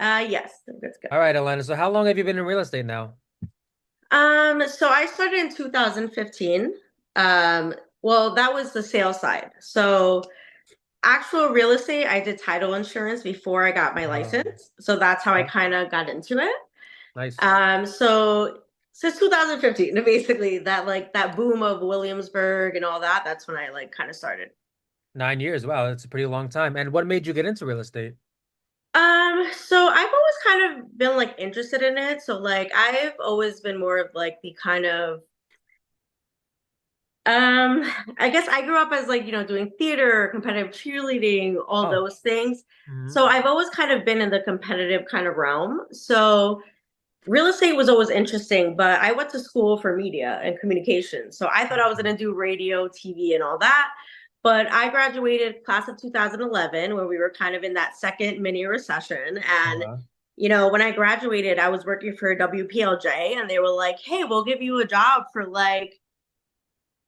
Yes, that's good. All right, Elena. So how long have you been in real estate now? So I started in 2015. Um, well, that was the sales side. So actual real estate, I did title insurance before I got my Oh, license. So that's how I okay. kind of got into it. Nice. So since 2015, basically that boom of Williamsburg and all that, that's when I like kind of started. 9 years. Wow, that's a pretty long time. And what made you get into real estate? So I've always kind of been like interested in it. So like I've always been more of like the kind of um I guess I grew up as like, doing theater, competitive cheerleading, all Oh, those things. hmm. So I've always kind of been in the competitive kind of realm. So real estate was always interesting, but I went to school for media and communication. So I thought I was going to do radio, TV, and all that. But I graduated class of 2011 when we were kind of in that second mini recession. And, Uh-huh. when I graduated, I was working for WPLJ and they were like, hey, we'll give you a job for like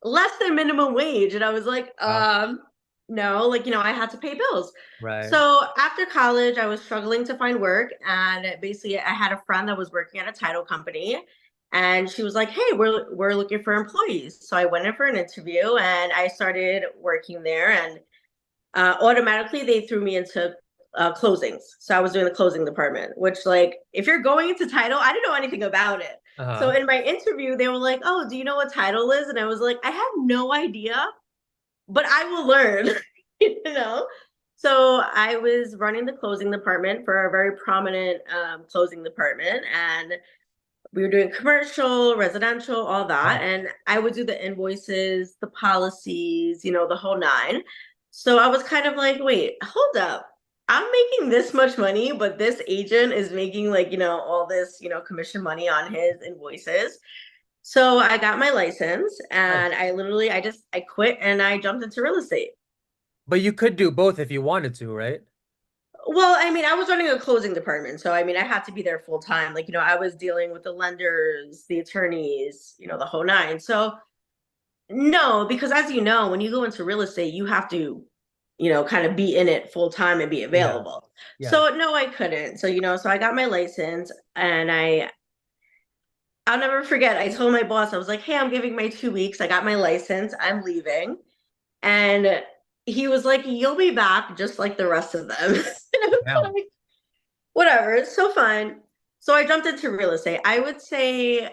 less than minimum wage. And I was like, Wow. no, like, I had to pay bills. Right. So after college, I was struggling to find work. And basically, I had a friend that was working at a title company. And she was like, hey, we're looking for employees. So I went in for an interview and I started working there. And automatically they threw me into closings. So I was doing the closing department, which, like, if you're going into title, I didn't know anything about it. So Uh-huh. in my interview, they were like, oh, do you know what title is? And I was like, I have no idea, but I will learn, you know? So I was running the closing department for a very prominent closing department. And we were doing commercial, residential, all that. Wow. And I would do the invoices, the policies, the whole nine. So I was kind of like, wait, hold up. I'm making this much money, but this agent is making like, all this, commission money on his invoices. So I got my license and Nice. I quit and I jumped into real estate. But you could do both if you wanted to, right? Well, I mean, I was running a closing department. So, I mean, I had to be there full time. Like, I was dealing with the lenders, the attorneys, the whole nine. So, no, because as you know, when you go into real estate, you have to, kind of be in it full time and be Yes. available. Yes. So, no, I couldn't. So, so I got my license and I'll never forget. I told my boss, I was like, hey, I'm giving my 2 weeks. I got my license. I'm leaving. And he was like, you'll be back just like the rest of them. And I was Wow. like, whatever, it's so fun. So I jumped into real estate. I would say,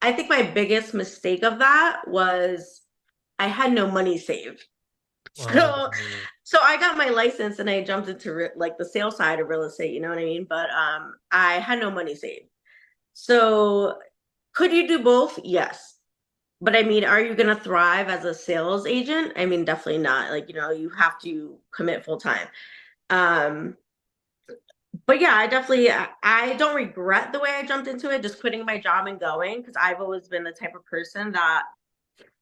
I think my biggest mistake of that was I had no money saved. So, Oh. so I got my license and I jumped into like the sales side of real estate, you know what I mean? But I had no money saved. So could you do both? Yes. But I mean, are you going to thrive as a sales agent? I mean, definitely not. Like, you have to commit full time. Um, but yeah, I don't regret the way I jumped into it, just quitting my job and going, because I've always been the type of person that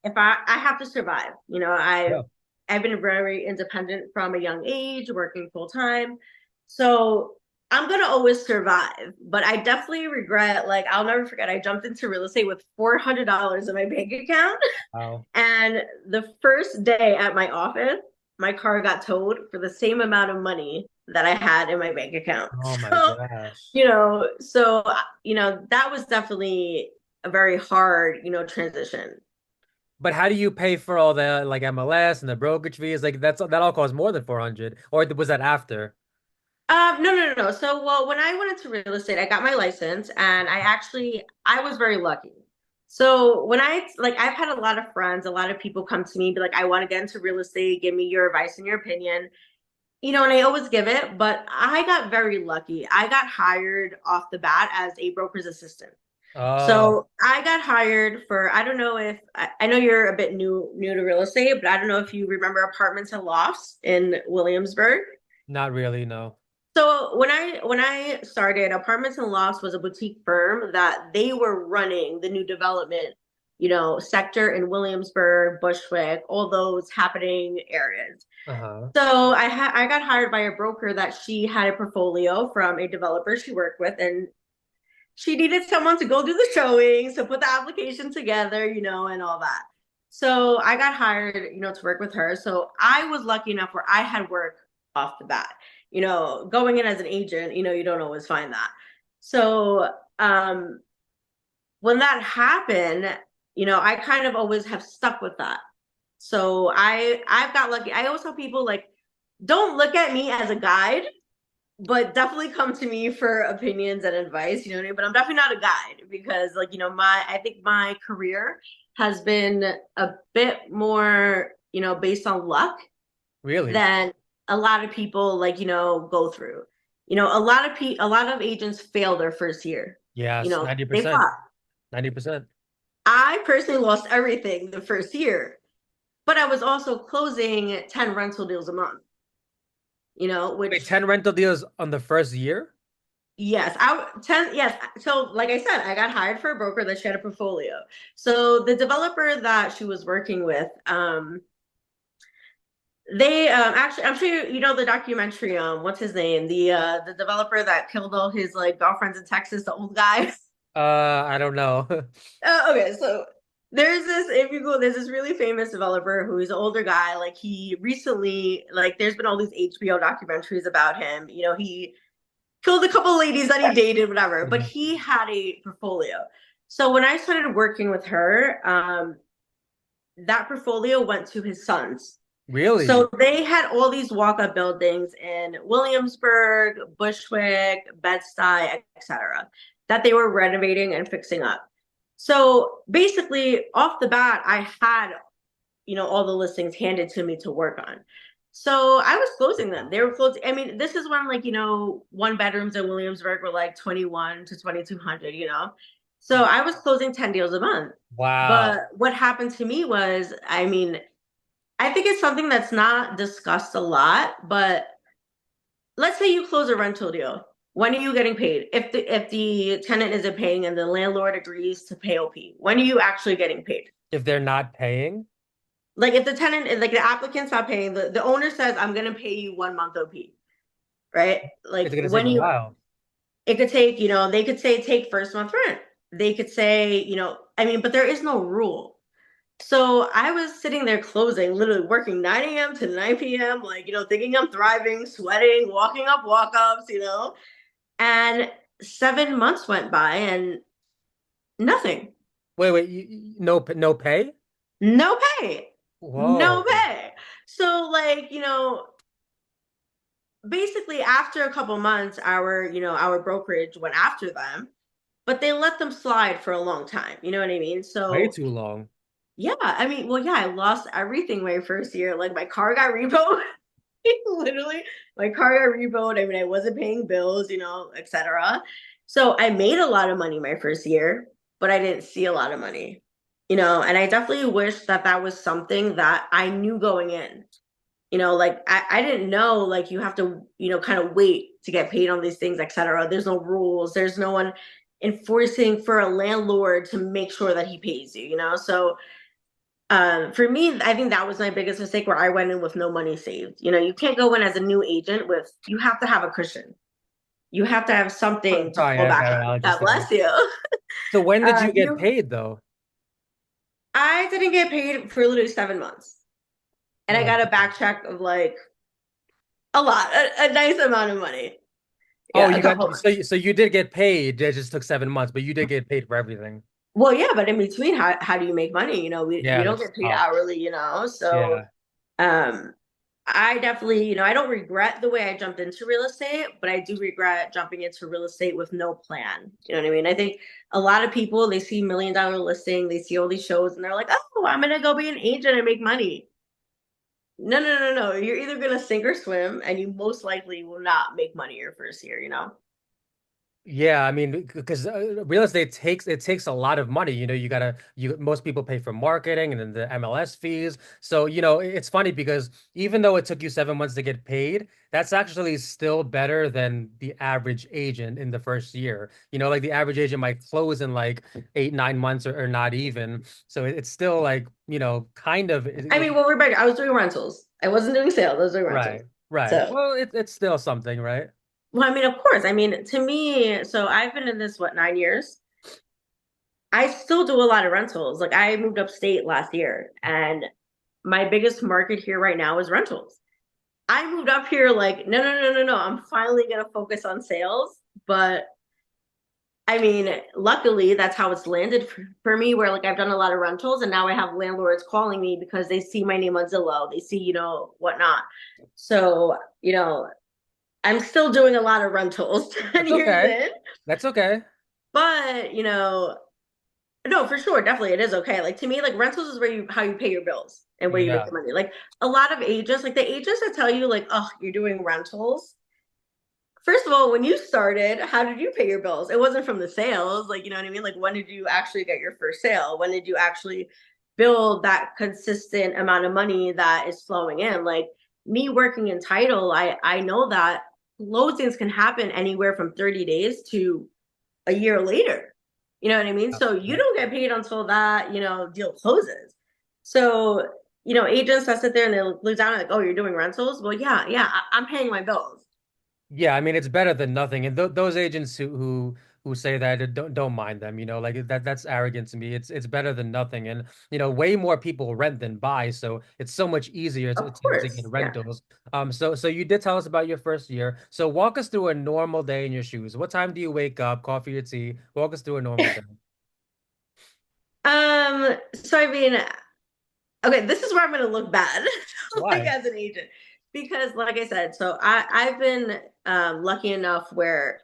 if I have to survive, Yeah. I've been very independent from a young age, working full time. So I'm gonna always survive. But I definitely regret, like, I'll never forget, I jumped into real estate with $400 in my bank account. Wow. And the first day at my office, my car got towed for the same amount of money that I had in my bank account. Oh my So, gosh. that was definitely a very hard, transition. But how do you pay for all the like MLS and the brokerage fees? Like that all costs more than 400. Or was that after? No, no, no, no. So, well, when I went into real estate, I got my license and I was very lucky. So when I've had a lot of friends, a lot of people come to me, be like, I want to get into real estate. Give me your advice and your opinion. And I always give it, but I got very lucky. I got hired off the bat as a broker's assistant. Oh, So I got hired for, I don't know if, I know you're a bit new to real estate, but I don't know if you remember apartments and lofts in Williamsburg. not really, no. So when I started, Apartments and Lofts was a boutique firm that they were running the new development, sector in Williamsburg, Bushwick, all those happening areas. Uh-huh. So I got hired by a broker that she had a portfolio from a developer she worked with, and she needed someone to go do the showings, to put the application together, and all that. So I got hired, to work with her. So I was lucky enough where I had work off the bat. going in as an agent, you don't always find that. So, when that happened, I kind of always have stuck with that. So I've got lucky. I always tell people like, don't look at me as a guide, but definitely come to me for opinions and advice, you know what I mean? But I'm definitely not a guide because like, I think my career has been a bit more, based on luck Really? than a lot of people like, go through. A lot of agents fail their first year. Yes, They 90%. flop. 90%. I personally lost everything the first year, but I was also closing 10 rental deals a month, Wait, which 10 rental deals on the first year? yes, I 10 yes. So like I said, I got hired for a broker that she had a portfolio. So the developer that she was working with, they actually I'm sure you know the documentary, what's his name? The developer that killed all his like girlfriends in Texas, the old guy. I don't know. Okay, so if you go, there's this really famous developer who's an older guy. Like he recently, like there's been all these HBO documentaries about him. He killed a couple ladies that he dated, whatever, but Mhm. he had a portfolio. So when I started working with her, that portfolio went to his sons. Really? So they had all these walk-up buildings in Williamsburg, Bushwick, Bed-Stuy, etc., that they were renovating and fixing up. So basically, off the bat, I had, all the listings handed to me to work on. So I was closing them. They were closing. I mean, this is when like, one bedrooms in Williamsburg were like 21 to 2200. So I was closing 10 deals a month. Wow. But what happened to me was, I mean, I think it's something that's not discussed a lot, but let's say you close a rental deal. When are you getting paid? If the tenant isn't paying and the landlord agrees to pay OP, when are you actually getting paid? If they're not paying, Like if the tenant, like the applicant's not paying, the owner says, I'm gonna pay you 1 month OP, right? it's Like gonna take a while. it could take, they could say take first month rent. They could say, I mean, but there is no rule. So I was sitting there closing, literally working 9 a.m. to 9 p.m., like, thinking I'm thriving, sweating, walking up walk ups, and 7 months went by and nothing, Wait, no pay? no pay, no Whoa. pay. So, like, basically after a couple months, our brokerage went after them, but they let them slide for a long time. You know what I mean? Way So, too long. yeah, I mean, well, yeah, I lost everything my first year. Like, my car got repoed. Literally, my car got repoed. I mean, I wasn't paying bills, etc. So I made a lot of money my first year, but I didn't see a lot of money, and I definitely wish that that was something that I knew going in. Like I didn't know like you have to, kind of wait to get paid on these things, etc. There's no rules. There's no one enforcing for a landlord to make sure that he pays you. So for me, I think that was my biggest mistake where I went in with no money saved. You can't go in as a new agent with, you have to have a cushion. You have to have Oh, something to sorry, fall back I on. God understand. bless you. So when did you get You, paid though? I didn't get paid for literally 7 months. And I Oh, got a back check of like a lot, a nice amount of money. oh, Yeah, a you got couple. so you did get paid. It just took 7 months, but you did get paid for everything. Well, yeah, but in between, how do you make money? We Yeah, don't that's get paid tough. hourly, So Yeah. um I definitely, I don't regret the way I jumped into real estate, but I do regret jumping into real estate with no plan. You know what I mean? I think a lot of people, they see $1 million listing, they see all these shows and they're like, oh, I'm gonna go be an agent and make money. No, no, no, no. You're either gonna sink or swim, and you most likely will not make money your first year. Yeah, I mean, because real estate takes a lot of money. You gotta you most people pay for marketing and then the MLS fees. So, it's funny because even though it took you 7 months to get paid, that's actually still better than the average agent in the first year. Like the average agent might close in like 8, 9 months or not even. So it's still like, kind of I mean, well, Rebecca, I was doing rentals. I wasn't doing sales, I was doing rentals. right, right. So Well, it's still something, right? well, I mean, of course. I mean, to me, so I've been in this, what, 9 years? I still do a lot of rentals. Like I moved upstate last year and my biggest market here right now is rentals. I moved up here like, no, no, no, no, no. I'm finally gonna focus on sales. But I mean, luckily that's how it's landed for me, where like I've done a lot of rentals and now I have landlords calling me because they see my name on Zillow, they see, whatnot. So, I'm still doing a lot of rentals 10 That's years okay. in, That's okay. but no, for sure, definitely it is okay. Like to me, like rentals is where you how you pay your bills and where you make Yeah. your money. Like a lot of agents, like the agents that tell you like, oh, you're doing rentals. First of all, when you started, how did you pay your bills? It wasn't from the sales. Like, you know what I mean? Like, when did you actually get your first sale? When did you actually build that consistent amount of money that is flowing in? Like, me working in title, I know that closings can happen anywhere from 30 days to a year later. You know what I mean? Yep. So you Yep. don't get paid until that, deal closes. So, agents that sit there and they look down and like, oh, you're doing rentals? Well, yeah, yeah, I'm paying my bills. Yeah, I mean it's better than nothing. And th those agents who say that don't mind them, like that's arrogant to me. It's better than nothing. And way more people rent than buy, so it's so much easier Of to get course. Yeah. rentals. So you did tell us about your first year. So walk us through a normal day in your shoes. What time do you wake up, coffee or tea? Walk us through a normal day. So I mean, okay, this is where I'm gonna look bad, like Why? as an agent. Because like I said, so I've been lucky enough where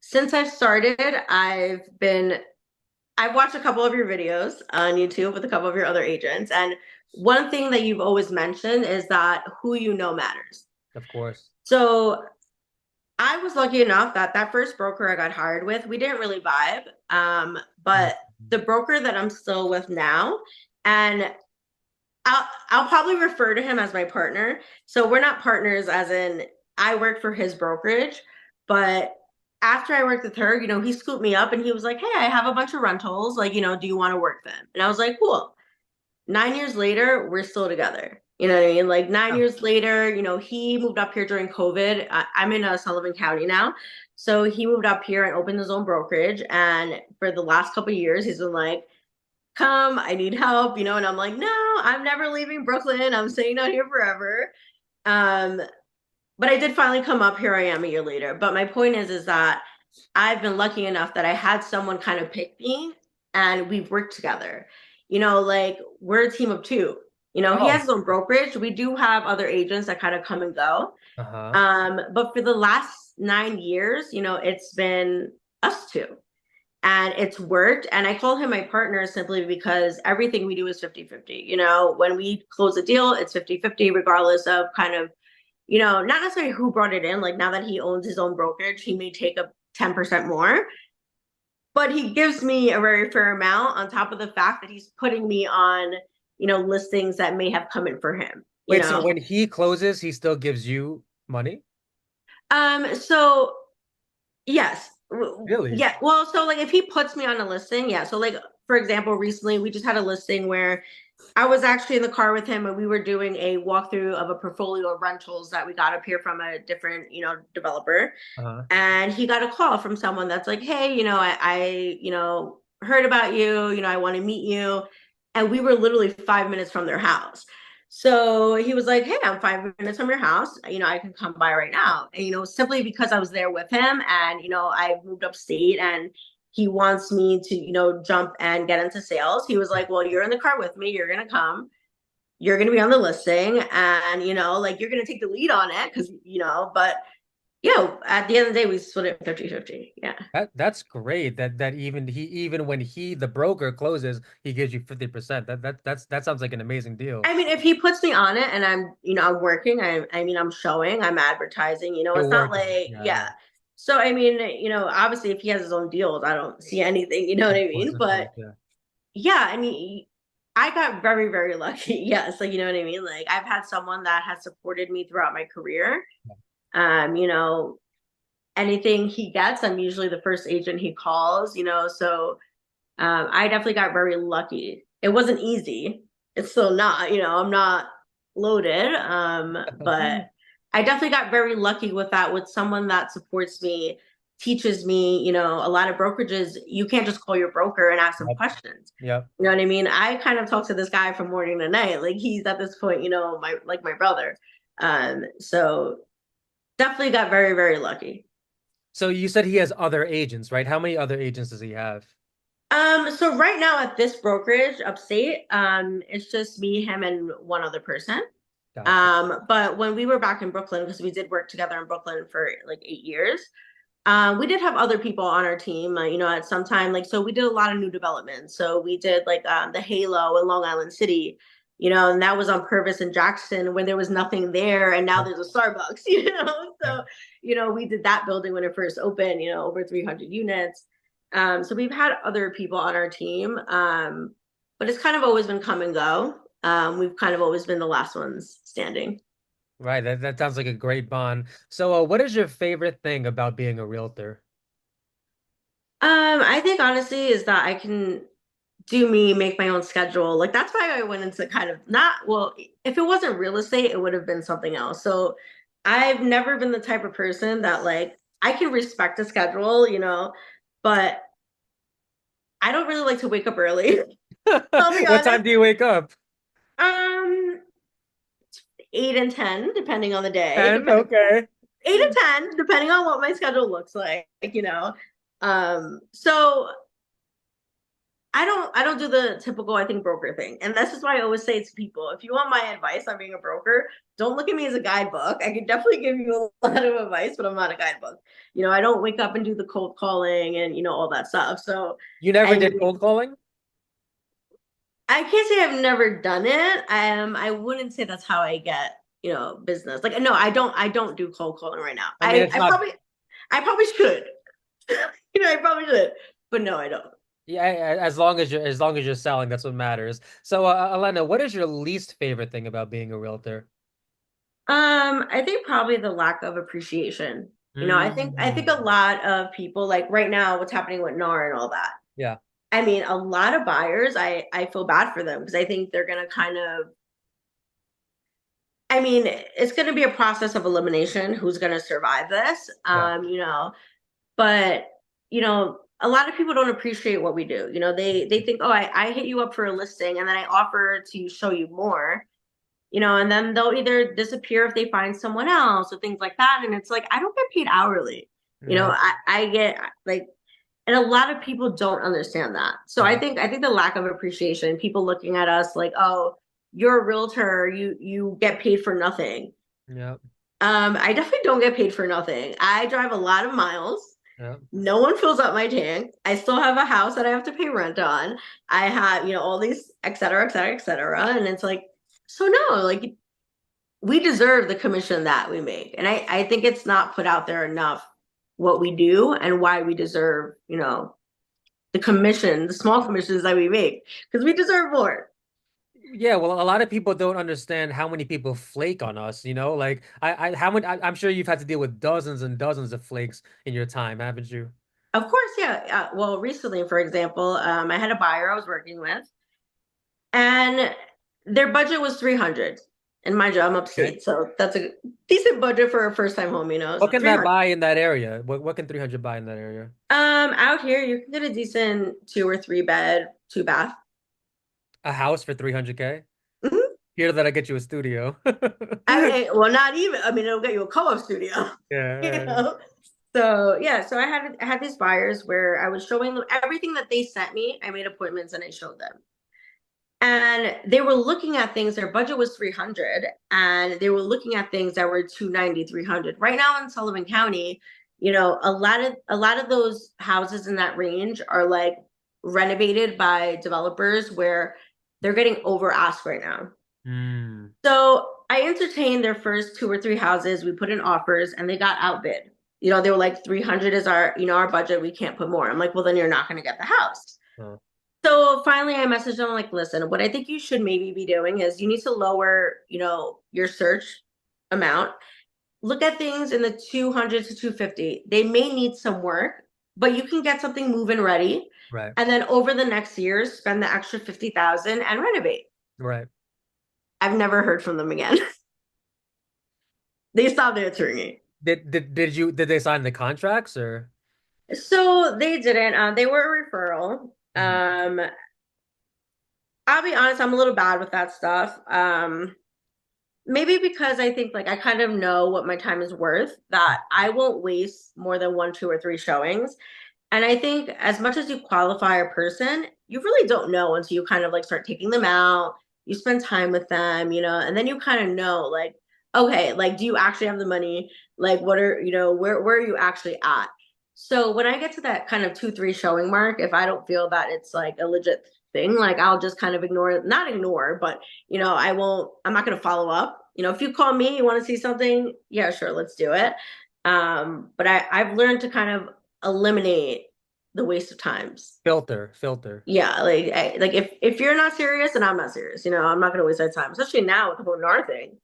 since I've started, I've watched a couple of your videos on YouTube with a couple of your other agents. And one thing that you've always mentioned is that who you know matters. Of course. So I was lucky enough that that first broker I got hired with, we didn't really vibe. But Mhm. the broker that I'm still with now, and I'll probably refer to him as my partner. So we're not partners as in I work for his brokerage, but after I worked with her, he scooped me up and he was like, "Hey, I have a bunch of rentals. Like, do you want to work them?" And I was like, "Cool." 9 years later, we're still together. You know what I mean? Like nine Yeah. years later, he moved up here during COVID. I'm in Sullivan County now. So he moved up here and opened his own brokerage. And for the last couple of years, he's been like, come, I need help, and I'm like, no, I'm never leaving Brooklyn. I'm staying out here forever. Um, but I did finally come up. Here I am a year later. But my point is that I've been lucky enough that I had someone kind of pick me and we've worked together. Like we're a team of two. He has Oh. his own brokerage. We do have other agents that kind of come and go. Uh-huh. But for the last 9 years, it's been us two and it's worked. And I call him my partner simply because everything we do is 50-50. When we close a deal, it's 50-50, regardless of kind of, not necessarily who brought it in. Like now that he owns his own brokerage, he may take a 10% more, but he gives me a very fair amount on top of the fact that he's putting me on, listings that may have come in for him, Wait, so when he closes, he still gives you money? So yes. Really? Yeah. Well, so like if he puts me on a listing, yeah. So like for example, recently we just had a listing where I was actually in the car with him and we were doing a walkthrough of a portfolio of rentals that we got up here from a different, developer. Uh-huh. And he got a call from someone that's like, hey, heard about you, I want to meet you. And we were literally 5 minutes from their house. So he was like, hey, I'm 5 minutes from your house. I can come by right now. And, simply because I was there with him and, I moved upstate and he wants me to, jump and get into sales. He was like, well, you're in the car with me. You're going to come. You're going to be on the listing and, like you're going to take the lead on it because, but yeah, at the end of the day, we split it 50-50. Yeah. That's great. That even when the broker closes, he gives you 50%. That sounds like an amazing deal. I mean, if he puts me on it and I'm, I'm working, I mean, I'm showing, I'm advertising, You're it's not working. like, Yeah, yeah. yeah. So, I mean, obviously, if he has his own deals, I don't see anything, you know what I mean? Of But course, yeah. yeah, I mean, I got very, very lucky. Yes. Like, you know what I mean? Like, I've had someone that has supported me throughout my career. Um, you know, Anything he gets, I'm usually the first agent he calls, so I definitely got very lucky. It wasn't easy. It's still not, I'm not loaded. But I definitely got very lucky with that, with someone that supports me, teaches me, a lot of brokerages, you can't just call your broker and ask them Yep. questions. Yep. You know what I mean? I kind of talk to this guy from morning to night. Like he's at this point, my brother. So definitely got very, very lucky. So you said he has other agents, right? How many other agents does he have? So right now at this brokerage upstate, it's just me, him, and one other person. Gotcha. But when we were back in Brooklyn, because we did work together in Brooklyn for like 8 years, we did have other people on our team, at some time, like, so we did a lot of new development. So we did like the Halo in Long Island City, and that was on Purvis and Jackson when there was nothing there, and now Yeah. there's a Starbucks, Yeah. So, we did that building when it first opened, over 300 units. So we've had other people on our team, but it's kind of always been come and go. We've kind of always been the last ones standing. Right. That sounds like a great bond. So, what is your favorite thing about being a realtor? I think honestly is that I can do me, make my own schedule. Like that's why I went into kind of not, well, if it wasn't real estate, it would have been something else. So I've never been the type of person that like I can respect a schedule, but I don't really like to wake up early. I'll be What time honest. do you wake up? Um, 8 and 10, depending on the day, 10? depending Okay. 8 and 10, depending on what my schedule looks like. So I don't do the typical, I think, broker thing. And this is why I always say to people, if you want my advice on being a broker, don't look at me as a guidebook. I can definitely give you a lot of advice, but I'm not a guidebook. I don't wake up and do the cold calling and all that stuff. So You never I did mean, cold calling? I can't say I've never done it. I wouldn't say that's how I get, business. Like no, I don't do cold calling right now. I mean, I it's I not. probably I probably should. I probably should. But no, I don't. Yeah, as long as you're selling, that's what matters. So, Elena, what is your least favorite thing about being a realtor? I think probably the lack of appreciation. I think a Mm. lot of people, like right now, what's happening with NAR and all that. Yeah. I mean, a lot of buyers, I feel bad for them because I think they're gonna kind of, I mean, it's gonna be a process of elimination. Who's gonna survive this? Yeah. But a lot of people don't appreciate what we do. They think, oh, I hit you up for a listing and then I offer to show you more. And then they'll either disappear if they find someone else or things like that. And it's like, I don't get paid hourly. Yeah. I get like, and a lot of people don't understand that. So I Yeah. think, I think the lack of appreciation, people looking at us like, oh, you're a realtor, you get paid for nothing. Yeah. I definitely don't get paid for nothing. I drive a lot of miles. Yeah. No one fills up my tank. I still have a house that I have to pay rent on. I have, all these, et cetera, et cetera, et cetera. And it's like, so no, like we deserve the commission that we make. And I think it's not put out there enough what we do and why we deserve, the commission, the small commissions that we make, because we deserve more. Yeah, well, a lot of people don't understand how many people flake on us, Like how many I'm sure you've had to deal with dozens and dozens of flakes in your time, haven't you? Of course, yeah. Well, recently, for example, I had a buyer I was working with, and their budget was 300. And mind you, I'm Okay. upstate, so that's a decent budget for a first time home, What so can that 300. buy in that area? What can 300 buy in that area? Out here you can get a decent 2 or 3 bed, 2 bath. A house for 300K? Mhm. Here that I get you a studio. Well, not even. I mean, it'll get you a co-op studio, you Yeah. know. So yeah, so I had these buyers where I was showing them everything that they sent me. I made appointments and I showed them. And they were looking at things, their budget was 300 and they were looking at things that were 290, 300. Right now in Sullivan County, a lot of those houses in that range are like renovated by developers where they're getting over asked right now. Mm, So I entertained their first 2 or 3 houses. We put in offers and they got outbid. They were like 300 is our budget. We can't put more. I'm like, well, then you're not going to get the house. uh, So finally I messaged them like, listen, what I think you should maybe be doing is you need to lower, your search amount. Look at things in the 200 to 250. They may need some work, but you can get something move-in ready. right, And then over the next years, spend the extra 50,000 and renovate. right. I've never heard from them again. They stopped answering me. Did they sign the contracts or? So they didn't. They were a referral. Mhm. I'll be honest, I'm a little bad with that stuff. maybe because I think like I kind of know what my time is worth, that I won't waste more than one, two, or three showings. And I think as much as you qualify a person, you really don't know until you kind of like start taking them out, you spend time with them, and then you kind of know like, okay, like do you actually have the money? Like what are, where are you actually at? So when I get to that kind of two, three showing mark, if I don't feel that it's like a legit thing, like I'll just kind of ignore, not ignore, but I'm not gonna follow up. If you call me, you want to see something, yeah, sure, let's do it. But I've learned to kind of eliminate the waste of times. Filter. Yeah, like if you're not serious and I'm not serious, I'm not gonna waste my time, especially now with the whole NAR thing.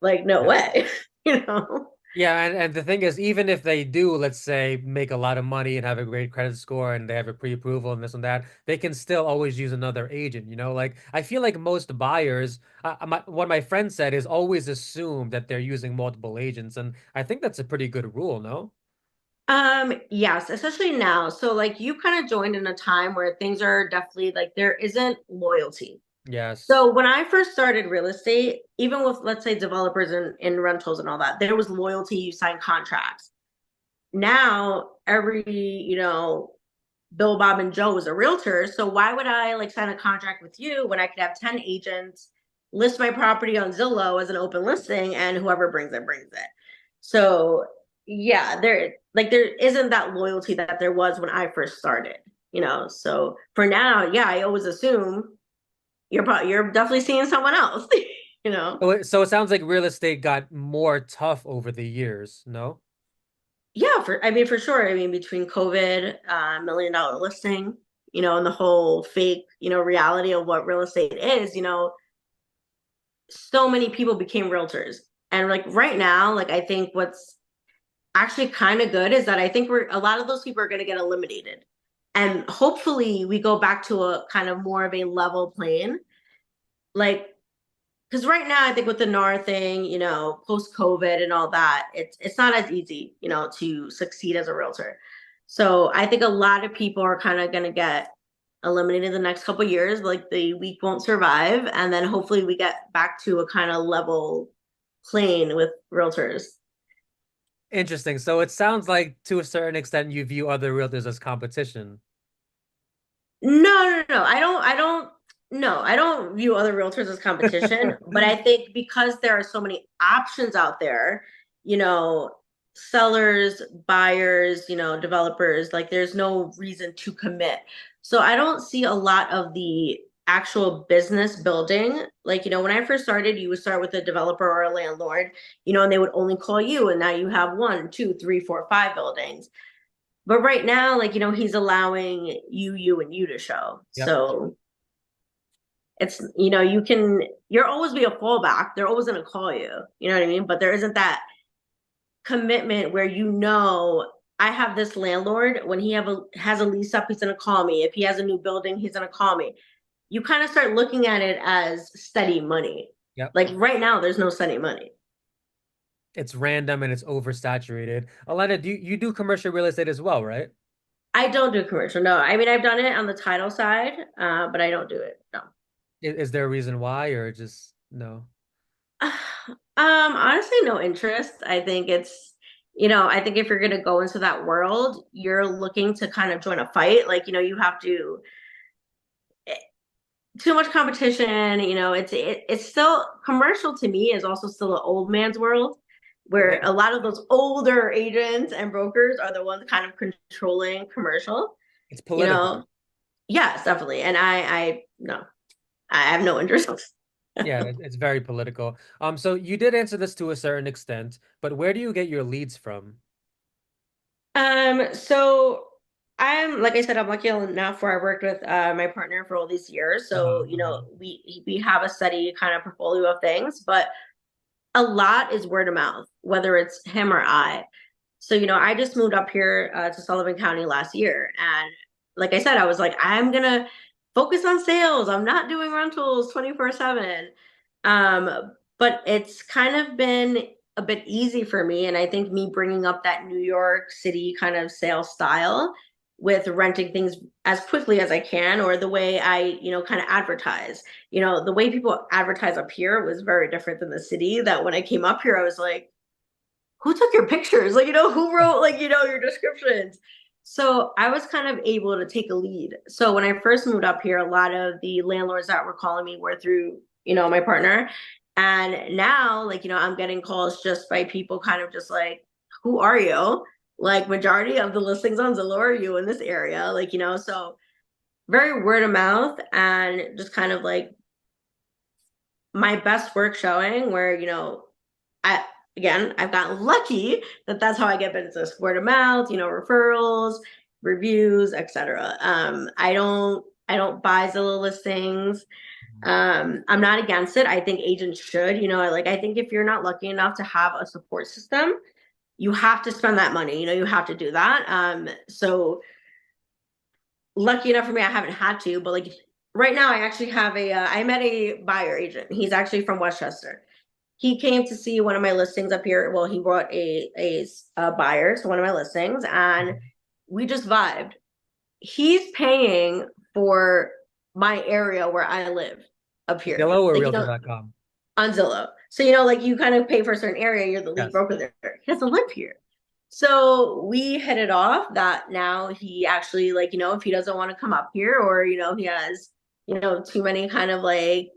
Like, no Yeah. way, you know. Yeah, and the thing is, even if they do, let's say, make a lot of money and have a great credit score and they have a pre-approval and this and that, they can still always use another agent, you know? Like, I feel like most buyers, what my friend said is always assume that they're using multiple agents, and I think that's a pretty good rule, no? Yes, especially now. So like you kind of joined in a time where things are definitely like there isn't loyalty. Yes. So when I first started real estate, even with let's say developers and rentals and all that, there was loyalty, you sign contracts. Now every, Bill, Bob, and Joe is a realtor. So why would I like sign a contract with you when I could have 10 agents list my property on Zillow as an open listing and whoever brings it brings it. So yeah, there isn't that loyalty that there was when I first started, So for now, yeah, I always assume you're definitely seeing someone else, you know. So it sounds like real estate got more tough over the years, no? Yeah, I mean for sure. I mean between COVID, $1 million listing, and the whole fake, reality of what real estate is, so many people became realtors. And like right now, like I think what's actually kind of good is that I think a lot of those people are going to get eliminated. And hopefully we go back to a kind of more of a level plane. Like because right now I think with the NAR thing, post COVID and all that, it's not as easy, to succeed as a realtor. So I think a lot of people are kind of going to get eliminated the next couple of years. Like the weak won't survive, and then hopefully we get back to a kind of level plane with realtors. Interesting. So it sounds like to a certain extent you view other realtors as competition. No, no, no. I don't view other realtors as competition, but I think because there are so many options out there, you know, sellers, buyers, developers, like there's no reason to commit. So I don't see a lot of the actual business building. Like, when I first started, you would start with a developer or a landlord, and they would only call you, and now you have one, two, three, four, five buildings. But right now, like, he's allowing you, and you to show. Yep. So it's, you're always be a fallback. They're always going to call you. You know what I mean? But there isn't that commitment where, I have this landlord. When he has a lease up, he's going to call me. If he has a new building, he's going to call me. You kind of start looking at it as steady money. Yep. Like right now, there's no steady money. It's random and it's oversaturated. Elena, you do commercial real estate as well, right? I don't do commercial. No, I mean, I've done it on the title side, but I don't do it. No. Is there a reason why or just no? Honestly, no interest. I think I think if you're gonna go into that world, you're looking to kind of join a fight. Like, you have to too much competition. It's still commercial to me is also still an old man's world where Yeah. a lot of those older agents and brokers are the ones kind of controlling commercial, It's you political. know. Yes, definitely. And I no, I have no interest. Yeah, it's very political. So you did answer this to a certain extent, but where do you get your leads from? So I'm like I said, I'm lucky enough where I worked with my partner for all these years. So, Uh-huh, uh-huh. we have a steady kind of portfolio of things, but a lot is word of mouth, whether it's him or I. So, I just moved up here to Sullivan County last year. And like I said, I was like, I'm gonna focus on sales. I'm not doing rentals 24/7. But it's kind of been a bit easy for me. And I think me bringing up that New York City kind of sales style with renting things as quickly as I can, or the way I, kind of advertise. The way people advertise up here was very different than the city. That when I came up here, I was like, who took your pictures? Like, who wrote, like, your descriptions? So I was kind of able to take a lead. So when I first moved up here, a lot of the landlords that were calling me were through, my partner. And now, like, I'm getting calls just by people kind of just like, who are you? Like, majority of the listings on Zillow are you in this area? Like, so very word of mouth and just kind of like my best work showing where, I again, I've gotten lucky that that's how I get business, word of mouth, referrals, reviews, etc. I don't buy Zillow listings. I'm not against it. I think agents should, I think if you're not lucky enough to have a support system, you have to spend that money. You have to do that. So lucky enough for me, I haven't had to, but like right now, I actually have I met a buyer agent. He's actually from Westchester. He came to see one of my listings up here. Well, he brought a buyer to one of my listings, and we just vibed. He's paying for my area where I live up here, Zillow or like Realtor.com? on Zillow. So like you kind of pay for a certain area, you're the lead Yes. broker there. He doesn't live here. So we hit it off that now he actually, like, if he doesn't want to come up here, or he has, too many kind of like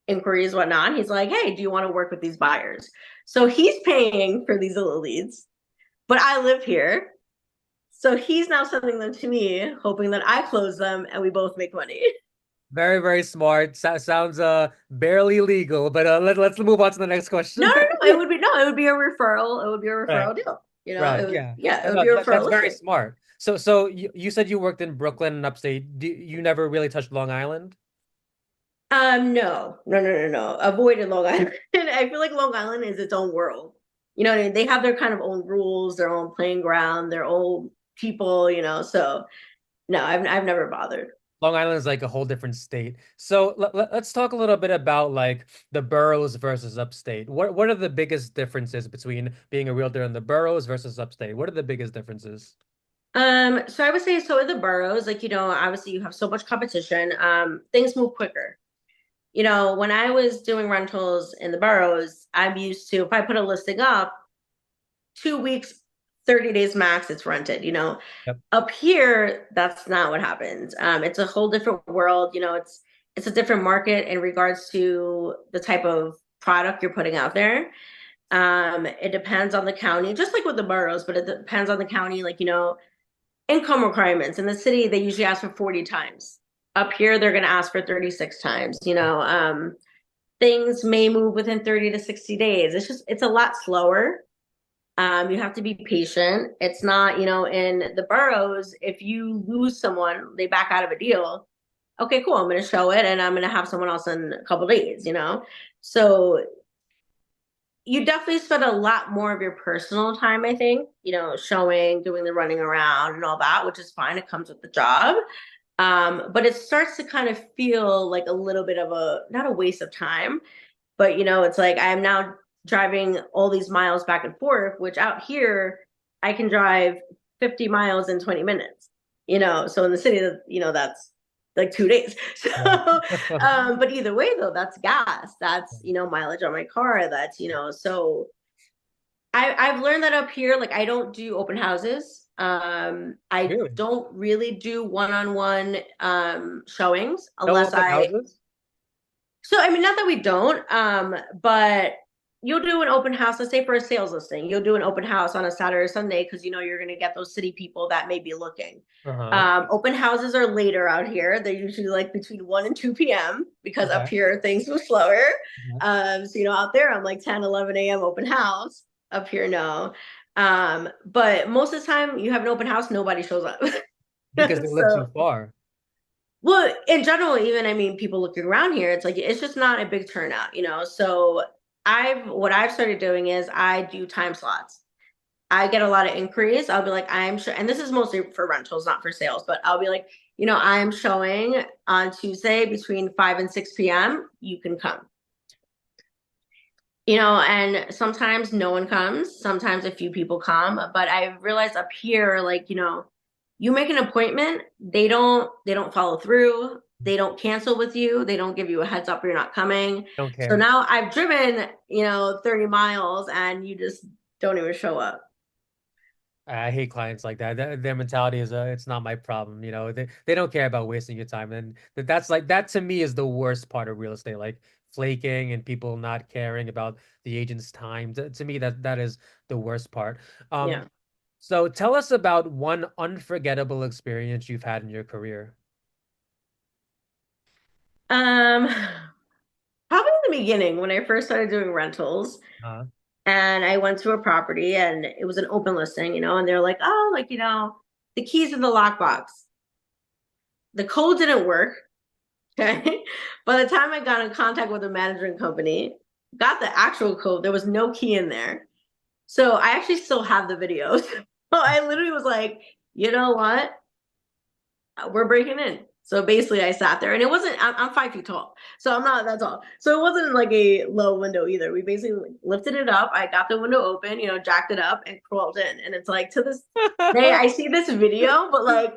inquiries, whatnot, he's like, hey, do you want to work with these buyers? So he's paying for these little leads, but I live here. So he's now sending them to me, hoping that I close them and we both make money. Very, very smart. Sounds barely legal, but let's move on to the next No, question. no, no. It would be no, it would be a referral. It would be a Right. referral deal. Right. It would, Yeah. yeah, it would No, be a that's referral very listing. smart. So you said you worked in Brooklyn and upstate. You never really touched Long Island? No, no, no, no, no. Avoided Long Island. I feel like Long Island is its own world. You know what I mean? They have their kind of own rules, their own playing ground, their own people, So no, I've never bothered. Long Island is like a whole different state. So let's talk a little bit about like the boroughs versus upstate. What are the biggest differences between being a realtor in the boroughs versus upstate? What are the biggest differences? So I would say so in the boroughs, like, obviously you have so much competition. Things move quicker. When I was doing rentals in the boroughs, I'm used to if I put a listing up, 2 weeks, 30 days max, it's rented. Yep. Up here, that's not what happens. It's a whole different world. It's a different market in regards to the type of product you're putting out there. It depends on the county, just like with the boroughs, but it depends on the county, like, income requirements. In the city, they usually ask for 40 times. Up here, they're going to ask for 36 times. Things may move within 30 to 60 days. It's a lot slower. You have to be patient. It's not, in the boroughs, if you lose someone, they back out of a deal. Okay, cool. I'm going to show it and I'm going to have someone else in a couple of days. So you definitely spend a lot more of your personal time, I think, showing, doing the running around and all that, which is fine. It comes with the job. But it starts to kind of feel like a little bit of not a waste of time, but it's like I'm now driving all these miles back and forth, which out here I can drive 50 miles in 20 minutes. So in the city, that's like 2 days. Right. So, but either way though, that's gas. That's mileage on my car. That's so I've learned that up here, like I don't do open houses. I Really? don't really do one-on-one showings No unless open I houses? so I mean, not that we don't, but you'll do an open house, let's say for a sales listing, you'll do an open house on a Saturday or Sunday because you're going to get those city people that may be looking. Uh-huh. Open houses are later out here. They're usually like between 1 and 2 p.m. because up Okay. here things move slower. Mhm. So out there I'm like 10, 11 a.m. open house. Up here, no. But most of the time you have an open house, nobody shows up. Because they live too So far. well, in general, even I mean, people looking around here, it's like it's just not a big turnout. So what I've started doing is I do time slots. I get a lot of inquiries. I'll be like, I'm sure, and this is mostly for rentals, not for sales, but I'll be like, I'm showing on Tuesday between 5 and 6 p.m. You can come. And sometimes no one comes, sometimes a few people come, but I realized up here, like, you make an appointment, they don't follow through, they don't cancel with you, they don't give you a heads up you're not coming. Don't So care. now I've driven, 30 miles and you just don't even show up. I hate clients like that. Their mentality is, it's not my problem. They don't care about wasting your time. And that's like, that to me is the worst part of real estate, like flaking and people not caring about the agent's time. To me, that is the worst part. Yeah. So tell us about one unforgettable experience you've had in your career. Um, Probably in the beginning when I first started doing rentals Uh, and I went to a property and it was an open listing, and they're like, oh, like, the keys in the lockbox. The code didn't work. Okay. By the time I got in contact with the management company, got the actual code, there was no key in there. So I actually still have the videos. So I literally was like, you know what? We're breaking in. So basically, I sat there, and it wasn't. I'm 5 feet tall, so I'm not that tall. So it wasn't like a low window either. We basically lifted it up. I got the window open, jacked it up, and crawled in. And it's like to this day, I see this video, but like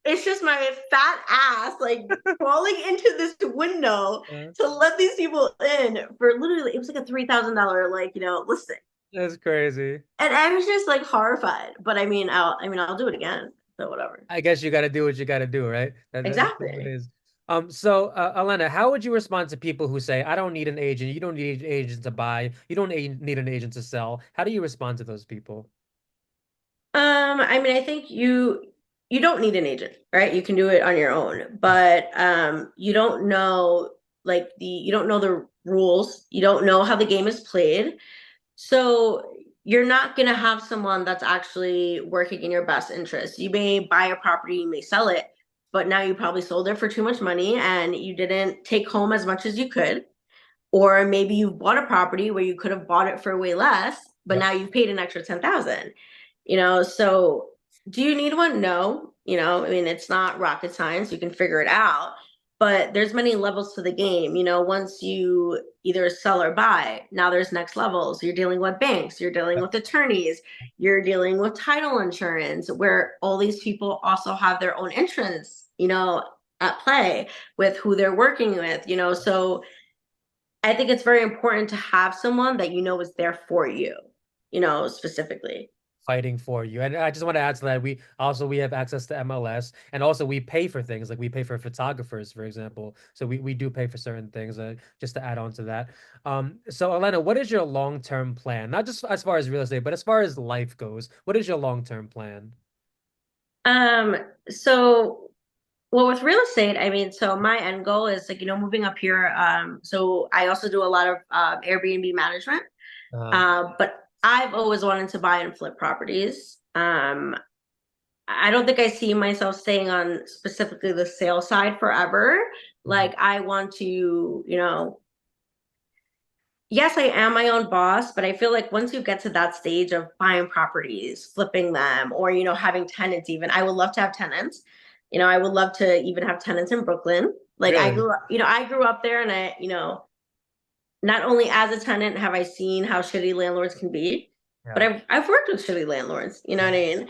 it's just my fat ass like crawling into this window uh, to let these people in for literally. It was like a $3,000 like listing, that's crazy. and I was just like horrified. But I'll do it again. So whatever. I guess you got to do what you got to do, right? That's how it Exactly. is. So Elena, how would you respond to people who say, "I don't need an agent. You don't need an agent to buy. You don't need an agent to sell"? How do you respond to those people? I think you don't need an agent, right? You can do it on your own, but you don't know the rules. You don't know how the game is played. So you're not gonna have someone that's actually working in your best interest. You may buy a property, you may sell it, but now you probably sold it for too much money and you didn't take home as much as you could. Or maybe you bought a property where you could have bought it for way less, but Yep. now you've paid an extra 10,000. So do you need one? No. It's not rocket science. You can figure it out. But there's many levels to the game. Once you either sell or buy, now there's next levels. You're dealing with banks, you're dealing Yep. with attorneys, you're dealing with title insurance, where all these people also have their own interests, at play with who they're working with. So I think it's very important to have someone that is there for you, specifically. Fighting for you. And I just want to add to that, we have access to MLS, and also we pay for things, like we pay for photographers, for example. So we do pay for certain things, just to add on to that. So Elena, what is your long-term plan? Not just as far as real estate, but as far as life goes. What is your long-term plan? Um, so well, with real estate, so my end goal is like, moving up here. So I also do a lot of Airbnb management. Uh, But I've always wanted to buy and flip properties. I don't think I see myself staying on specifically the sale side forever. mhm. Like I want to, yes, I am my own boss, but I feel like once you get to that stage of buying properties, flipping them, or having tenants even, I would love to have tenants. I would love to even have tenants in Brooklyn. Like Really? I grew up there and not only as a tenant have I seen how shitty landlords can be, but Yeah. I've worked with shitty landlords. You know what I mean?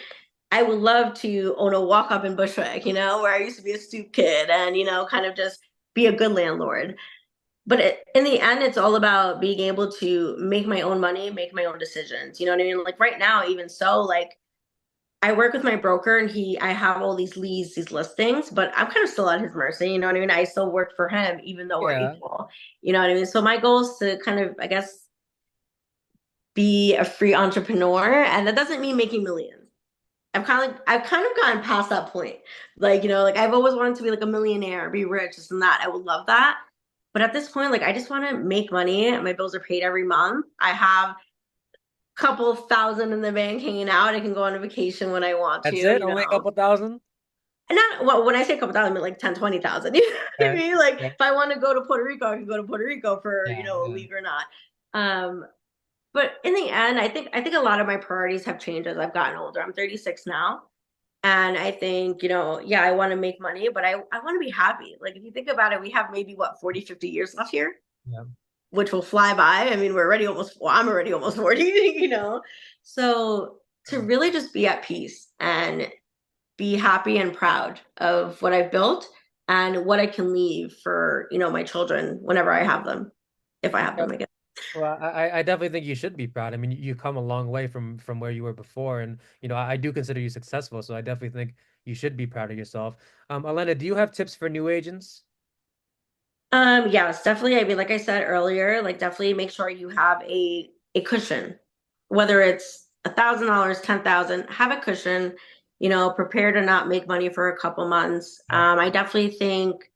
I would love to own a walk up in Bushwick, where I used to be a stoop kid and, kind of just be a good landlord. But in the end, it's all about being able to make my own money, make my own decisions. You know what I mean? Like right now, even so, like I work with my broker and I have all these leads, these listings, but I'm kind of still at his mercy. You know what I mean? I still work for him, even though we're Yeah. equal. You know what I mean? So my goal is to kind of, I guess, be a free entrepreneur. And that doesn't mean making millions. I've kind of gotten past that point. Like, like I've always wanted to be like a millionaire, be rich, this and that. I would love that. But at this point, like I just want to make money. My bills are paid every month. I have a couple thousand in the bank hanging out. I can go on a vacation when I want to, That's it? Only a couple thousand? And not well, when I say a couple thousand, I mean like 10, 20,000. You know what I Okay. mean? Like Yeah. if I want to go to Puerto Rico, I can go to Puerto Rico for, Yeah. a Yeah. week or not. Um, but in the end, I think a lot of my priorities have changed as I've gotten older. I'm 36 now. And I think, yeah, I want to make money, but I want to be happy. Like, if you think about it, we have maybe what, 40, 50 years left here, Yeah. which will fly by. Well, I'm already almost 40, So to really just be at peace and be happy and proud of what I've built and what I can leave for, my children whenever I have them, if I have them again. Well, I definitely think you should be proud. I mean, you come a long way from where you were before, and I do consider you successful, so I definitely think you should be proud of yourself. Elena, do you have tips for new agents? Yes, definitely. I mean, like I said earlier, like definitely make sure you have a cushion, whether it's $1,000, 10,000, have a cushion, prepare to not make money for a couple months. Yeah. I definitely think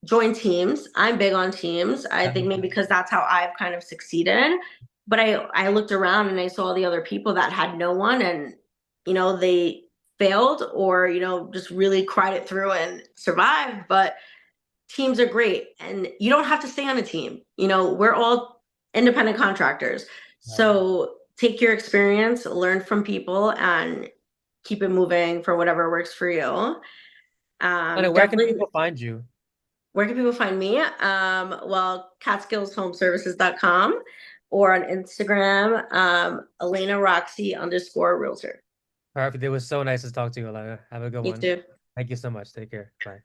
join teams. I'm big on teams. I think maybe because that's how I've kind of succeeded. But I looked around and I saw the other people that had no one and they failed or just really cried it through and survived. But teams are great and you don't have to stay on a team. We're all independent contractors. Right. So take your experience, learn from people and keep it moving for whatever works for you. Elena, where can Definitely. people find you? Where can people find me? Well, catskillshomeservices.com or on Instagram, Elena Roxy _ realtor. Perfect. It was so nice to talk to you, Elena. Have a good You one. too. Thank you so much. Take care. Bye.